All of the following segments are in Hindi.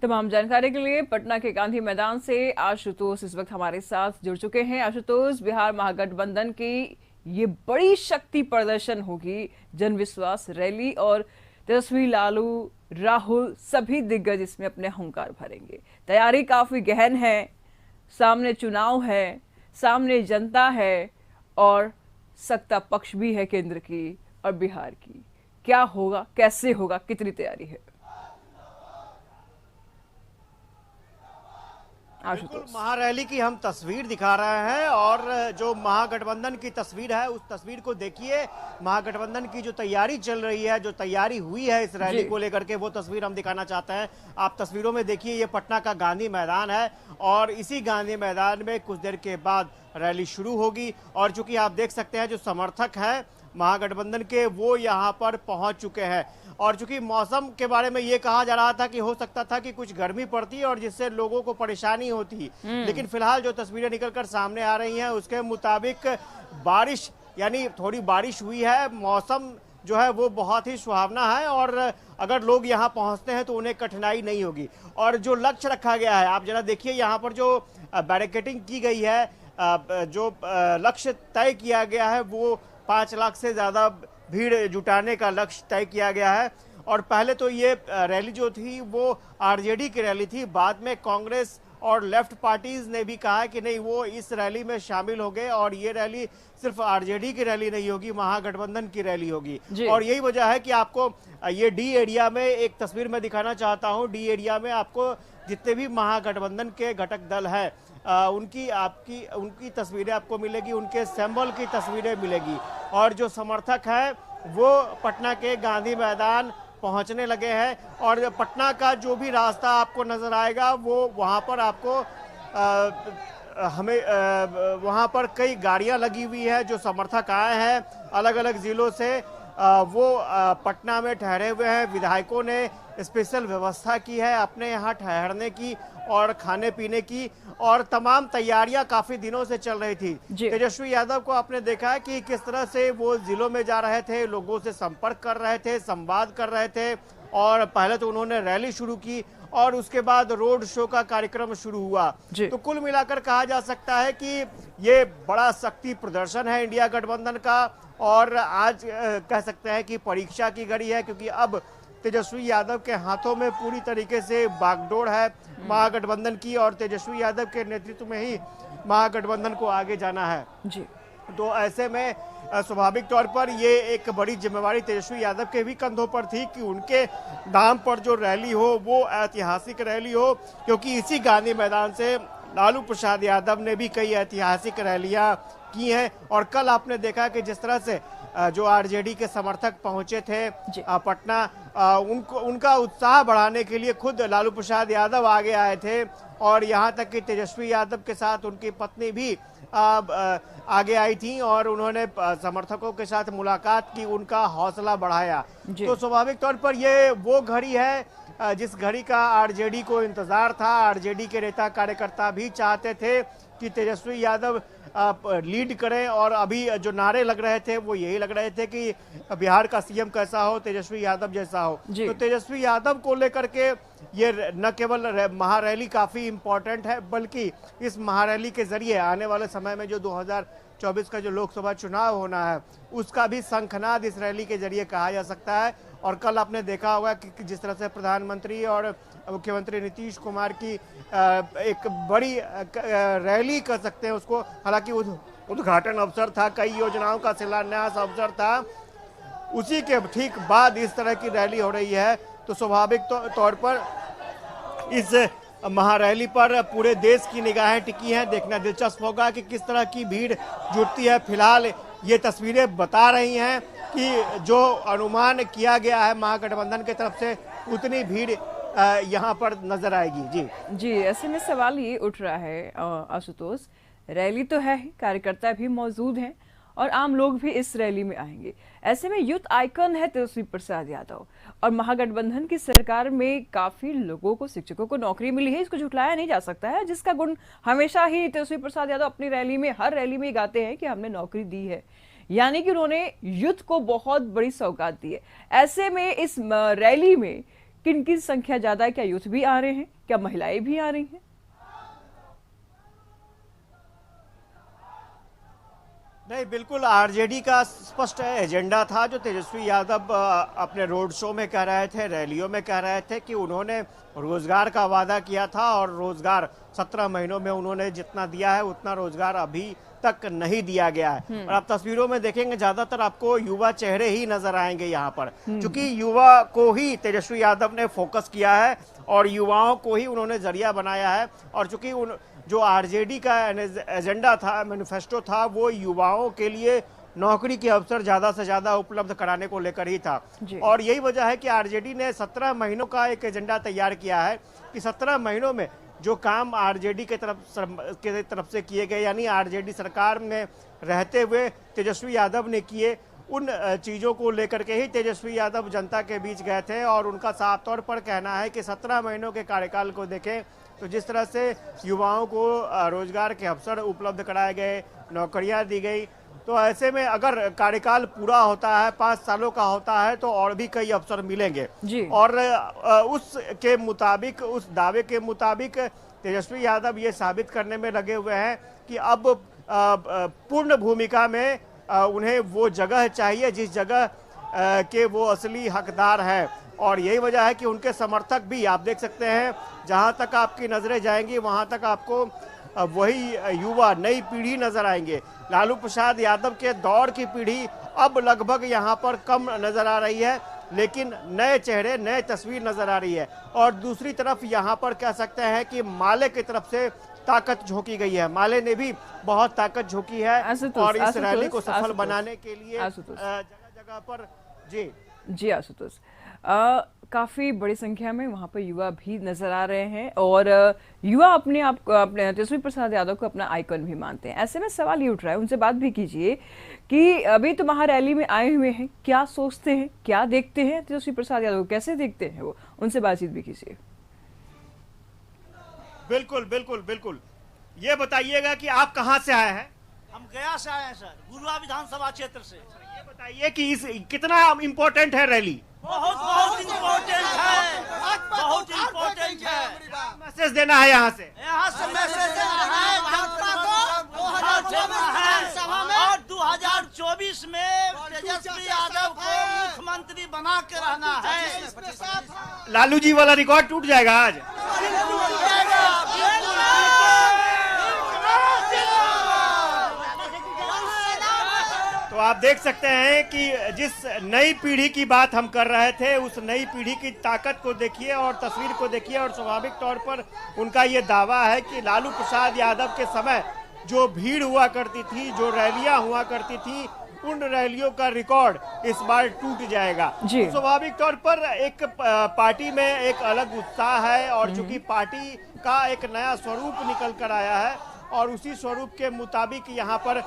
तमाम जानकारी के लिए पटना के गांधी मैदान से आशुतोष इस वक्त हमारे साथ जुड़ चुके हैं। आशुतोष, बिहार महागठबंधन की ये बड़ी शक्ति प्रदर्शन होगी, जन विश्वास रैली, और तेजस्वी, लालू, राहुल सभी दिग्गज इसमें अपने हुंकार भरेंगे। तैयारी काफी गहन है, सामने चुनाव है, सामने जनता है और सत्ता पक्ष भी है केंद्र की और बिहार की। क्या होगा, कैसे होगा, कितनी तैयारी है बिल्कुल, आशुतोष? महारैली की हम तस्वीर दिखा रहे हैं और जो महागठबंधन की तस्वीर है उस तस्वीर को देखिए। महागठबंधन की जो तैयारी चल रही है, जो तैयारी हुई है इस रैली को लेकर के, वो तस्वीर हम दिखाना चाहते हैं। आप तस्वीरों में देखिए, ये पटना का गांधी मैदान है और इसी गांधी मैदान में कुछ देर के बाद रैली शुरू होगी। और चूंकि आप देख सकते हैं जो समर्थक हैं महागठबंधन के, वो यहाँ पर पहुंच चुके हैं। और चूंकि मौसम के बारे में ये कहा जा रहा था कि हो सकता था कि कुछ गर्मी पड़ती और जिससे लोगों को परेशानी होती, लेकिन फिलहाल जो तस्वीरें निकलकर सामने आ रही हैं उसके मुताबिक बारिश, यानी थोड़ी बारिश हुई है। मौसम जो है वो बहुत ही सुहावना है और अगर लोग यहाँ पहुँचते हैं तो उन्हें कठिनाई नहीं होगी। और जो लक्ष्य रखा गया है, आप जरा देखिए, यहाँ पर जो बैरिकेडिंग की गई है, जो लक्ष्य तय किया गया है वो 5 लाख से ज़्यादा भीड़ जुटाने का लक्ष्य तय किया गया है। और पहले तो ये रैली जो थी वो आरजेडी की रैली थी, बाद में कांग्रेस और लेफ्ट पार्टीज ने भी कहा कि नहीं, वो इस रैली में शामिल हो गए और ये रैली सिर्फ आरजेडी की रैली नहीं होगी, महागठबंधन की रैली होगी। और यही वजह है कि आपको ये डी एरिया में एक तस्वीर में दिखाना चाहता हूँ। डी एरिया में आपको जितने भी महागठबंधन के घटक दल है उनकी तस्वीरें आपको मिलेगी, उनके सिंबल की तस्वीरें मिलेगी। और जो समर्थक हैं वो पटना के गांधी मैदान पहुंचने लगे हैं और पटना का जो भी रास्ता आपको नजर आएगा वो वहां पर आपको वहां पर कई गाड़ियां लगी हुई है। जो समर्थक आए हैं अलग अलग जिलों से, वो पटना में ठहरे हुए हैं। विधायकों ने स्पेशल व्यवस्था की है अपने यहाँ ठहरने की और खाने पीने की, और तमाम तैयारियां काफी दिनों से चल रही थी। तेजस्वी यादव को आपने देखा है कि किस तरह से वो जिलों में जा रहे थे, लोगों से संपर्क कर रहे थे, संवाद कर रहे थे। और पहले तो उन्होंने रैली शुरू की और उसके बाद रोड शो का कार्यक्रम शुरू हुआ। तो कुल मिलाकर कहा जा सकता है कि ये बड़ा शक्ति प्रदर्शन है इंडिया गठबंधन का। और आज कह सकते हैं कि परीक्षा की घड़ी है, क्योंकि अब तेजस्वी यादव के हाथों में पूरी तरीके से बागडोर है महागठबंधन की, और तेजस्वी यादव के नेतृत्व में ही महागठबंधन को आगे जाना है। तो ऐसे में स्वाभाविक तौर पर ये एक बड़ी जिम्मेवारी तेजस्वी यादव के भी कंधों पर थी कि उनके नाम पर जो रैली हो वो ऐतिहासिक रैली हो, क्योंकि इसी गांधी मैदान से लालू प्रसाद यादव ने भी कई ऐतिहासिक रैलियां की हैं। और कल आपने देखा कि जिस तरह से जो आरजेडी के समर्थक पहुंचे थे पटना, उनका उत्साह बढ़ाने के लिए खुद लालू प्रसाद यादव आगे आए थे। और यहां तक कि तेजस्वी यादव के साथ उनकी पत्नी भी आगे आई थी और उन्होंने समर्थकों के साथ मुलाकात की, उनका हौसला बढ़ाया। तो स्वाभाविक तौर पर ये वो घड़ी है जिस घड़ी का आरजेडी को इंतजार था। आरजेडी के नेता कार्यकर्ता भी चाहते थे कि तेजस्वी यादव लीड करें, और अभी जो नारे लग रहे थे वो यही लग रहे थे कि बिहार का सीएम कैसा हो, तेजस्वी यादव जैसा हो। तो तेजस्वी यादव को लेकर के ये न केवल महारैली काफी इंपॉर्टेंट है, बल्कि इस महारैली के जरिए आने वाले समय में जो 2024 का जो लोकसभा चुनाव होना है उसका भी शंखनाद इस रैली के जरिए कहा जा सकता है। और कल आपने देखा होगा कि जिस तरह से प्रधानमंत्री और मुख्यमंत्री नीतीश कुमार की एक बड़ी रैली कर सकते हैं उसको, हालांकि उद्घाटन अवसर था, कई योजनाओं का शिलान्यास अवसर था, उसी के ठीक बाद इस तरह की रैली हो रही है। तो स्वाभाविक तौर पर इस महारैली पर पूरे देश की निगाहें टिकी हैं। देखना दिलचस्प होगा कि किस तरह की भीड़ जुटती है। फिलहाल ये तस्वीरें बता रही हैं कि जो अनुमान किया गया है महागठबंधन की तरफ से उतनी भीड़ यहाँ पर नजर आएगी। जी, ऐसे में सवाल ये उठ रहा है आशुतोष, रैली तो है ही, कार्यकर्ता भी मौजूद हैं और आम लोग भी इस रैली में आएंगे। ऐसे में यूथ आइकन है तेजस्वी प्रसाद यादव, और महागठबंधन की सरकार में काफी लोगों को, शिक्षकों को नौकरी मिली है, इसको झुठलाया नहीं जा सकता है, जिसका गुण हमेशा ही तेजस्वी प्रसाद यादव अपनी रैली में, हर रैली में गाते हैं कि हमने नौकरी दी है, यानी कि उन्होंने यूथ को बहुत बड़ी सौगात दी है। ऐसे में इस रैली में किन की संख्या ज्यादा है? क्या यूथ भी आ रहे हैं? क्या महिलाएं भी आ रही हैं? नहीं, बिल्कुल आरजेडी का स्पष्ट एजेंडा था जो तेजस्वी यादव अपने रोड शो में कह रहे थे, रैलियों में कह रहे थे कि उन्होंने रोजगार का वादा किया था और रोजगार 17 महीनों में उन्होंने जितना दिया है उतना रोजगार अभी तक नहीं दिया गया है। और आप तस्वीरों में देखेंगे ज्यादातर आपको युवा चेहरे ही नजर आएंगे यहाँ पर, क्योंकि युवा को ही तेजस्वी यादव ने फोकस किया है और युवाओं को ही उन्होंने जरिया बनाया है। और चूंकि उन जो आरजेडी का एजेंडा था, मैनिफेस्टो था, वो युवाओं के लिए नौकरी के अवसर ज्यादा से ज्यादा उपलब्ध कराने को लेकर ही था। और यही वजह है कि आरजेडी ने 17 महीनों का एक एजेंडा तैयार किया है कि 17 महीनों में जो काम आरजेडी के तरफ से किए गए, यानी आरजेडी सरकार में रहते हुए तेजस्वी यादव ने किए, उन चीज़ों को लेकर के ही तेजस्वी यादव जनता के बीच गए थे। और उनका साफ तौर पर कहना है कि 17 महीनों के कार्यकाल को देखें तो जिस तरह से युवाओं को रोजगार के अवसर उपलब्ध कराए गए, नौकरियां दी गई, तो ऐसे में अगर कार्यकाल पूरा होता है, 5 सालों का होता है, तो और भी कई अवसर मिलेंगे जी। और उसके मुताबिक, उस दावे के मुताबिक तेजस्वी यादव ये साबित करने में लगे हुए हैं कि अब पूर्ण भूमिका में उन्हें वो जगह चाहिए जिस जगह के वो असली हकदार है। और यही वजह है कि उनके समर्थक भी, आप देख सकते हैं, जहां तक आपकी नजरें जाएंगी वहां तक आपको वही युवा, नई पीढ़ी नजर आएंगे। लालू प्रसाद यादव के दौर की पीढ़ी अब लगभग यहाँ पर कम नजर आ रही है, लेकिन नए चेहरे, नए तस्वीर नजर आ रही है। और दूसरी तरफ यहाँ पर कह सकते हैं कि माले की तरफ से ताकत झोंकी गई है। माले ने भी बहुत ताकत झोंकी है और इस रैली को सफल बनाने के लिए जगह जगह पर जी आशुतोष, काफी बड़ी संख्या में वहां पर युवा भी नजर आ रहे हैं और युवा अपने आप को, अपने तेजस्वी प्रसाद यादव को अपना आइकन भी मानते हैं। ऐसे में सवाल ये उठ रहा है, उनसे बात भी कीजिए कि अभी तो महारैली में आए हुए हैं, क्या सोचते हैं, क्या देखते हैं तेजस्वी प्रसाद यादव को, कैसे देखते हैं वो, उनसे बातचीत भी कीजिए। बिल्कुल बिल्कुल बिल्कुल, ये बताइएगा कि आप कहाँ से आए हैं? हम गया से आए हैं सर, गुरुआ विधानसभा क्षेत्र से। ये बताइए कि इस कितना इम्पोर्टेंट है रैली? बहुत बहुत इम्पोर्टेंट है, बहुत इम्पोर्टेंट है। मैसेज देना है यहाँ से मैसेज देना है जनता को, 2024 में तेजस्वी यादव को मुख्यमंत्री बना के रहना है। लालू जी वाला रिकॉर्ड टूट जाएगा आज। तो आप देख सकते हैं कि जिस नई पीढ़ी की बात हम कर रहे थे, उस नई पीढ़ी की ताकत को देखिए और तस्वीर को देखिए। और स्वाभाविक तौर पर उनका ये दावा है कि लालू प्रसाद यादव के समय जो भीड़ हुआ करती थी, जो रैलियां हुआ करती थी, उन रैलियों का रिकॉर्ड इस बार टूट जाएगा। तो स्वाभाविक तौर पर एक पार्टी में एक अलग उत्साह है और चूंकि पार्टी का एक नया स्वरूप निकल कर आया है और उसी स्वरूप के मुताबिक यहाँ पर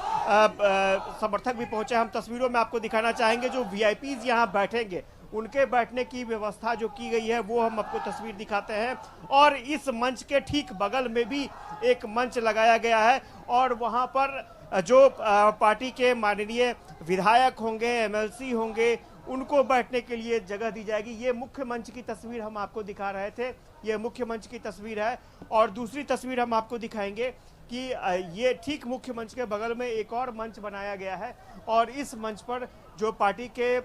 समर्थक भी पहुंचे। हम तस्वीरों में आपको दिखाना चाहेंगे जो वीआईपीज यहाँ बैठेंगे, उनके बैठने की व्यवस्था जो की गई है वो हम आपको तस्वीर दिखाते हैं। और इस मंच के ठीक बगल में भी एक मंच लगाया गया है और वहाँ पर जो पार्टी के माननीय विधायक होंगे, एमएलसी होंगे, उनको बैठने के लिए जगह दी जाएगी। ये मुख्य मंच की तस्वीर हम आपको दिखा रहे थे, ये मुख्य मंच की तस्वीर है। और दूसरी तस्वीर हम आपको दिखाएंगे कि ये ठीक मुख्य मंच के बगल में एक और मंच बनाया गया है और इस मंच पर जो पार्टी के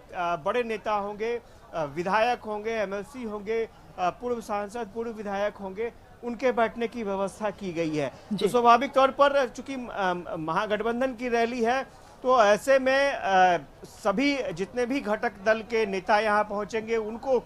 बड़े नेता होंगे, विधायक होंगे, एमएलसी होंगे, पूर्व सांसद, पूर्व विधायक होंगे, उनके बैठने की व्यवस्था की गई है। तो स्वाभाविक तौर पर चूंकि महागठबंधन की रैली है तो ऐसे में सभी जितने भी घटक दल के नेता यहाँ पहुंचेंगे उनको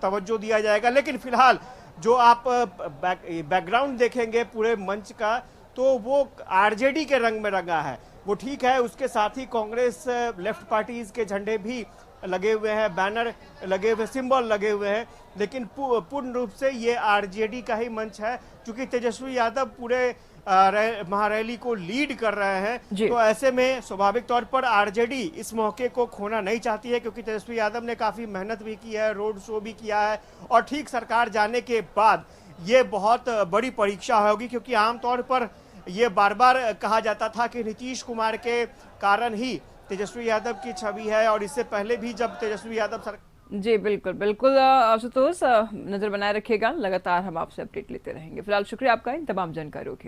तवज्जो दिया जाएगा। लेकिन फिलहाल जो आप बैकग्राउंड देखेंगे पूरे मंच का, तो वो आरजेडी के रंग में रंगा है। वो ठीक है, उसके साथ ही कांग्रेस, लेफ्ट पार्टीज के झंडे भी लगे हुए हैं, बैनर लगे हुए, सिंबल लगे हुए हैं, लेकिन पूर्ण रूप से ये आरजेडी का ही मंच है। क्योंकि तेजस्वी यादव पूरे महारैली को लीड कर रहे हैं, तो ऐसे में स्वाभाविक तौर पर आरजेडी इस मौके को खोना नहीं चाहती है, क्योंकि तेजस्वी यादव ने काफी मेहनत भी की है, रोड शो भी किया है और ठीक सरकार जाने के बाद ये बहुत बड़ी परीक्षा होगी। क्योंकि आमतौर पर ये बार बार कहा जाता था कि नीतीश कुमार के कारण ही तेजस्वी यादव की छवि है और इससे पहले भी जब तेजस्वी यादव जी बिल्कुल बिल्कुल। आशुतोष, नजर बनाए रखिएगा, लगातार हम आपसे अपडेट लेते रहेंगे। फिलहाल शुक्रिया आपका इन तमाम जानकारियों के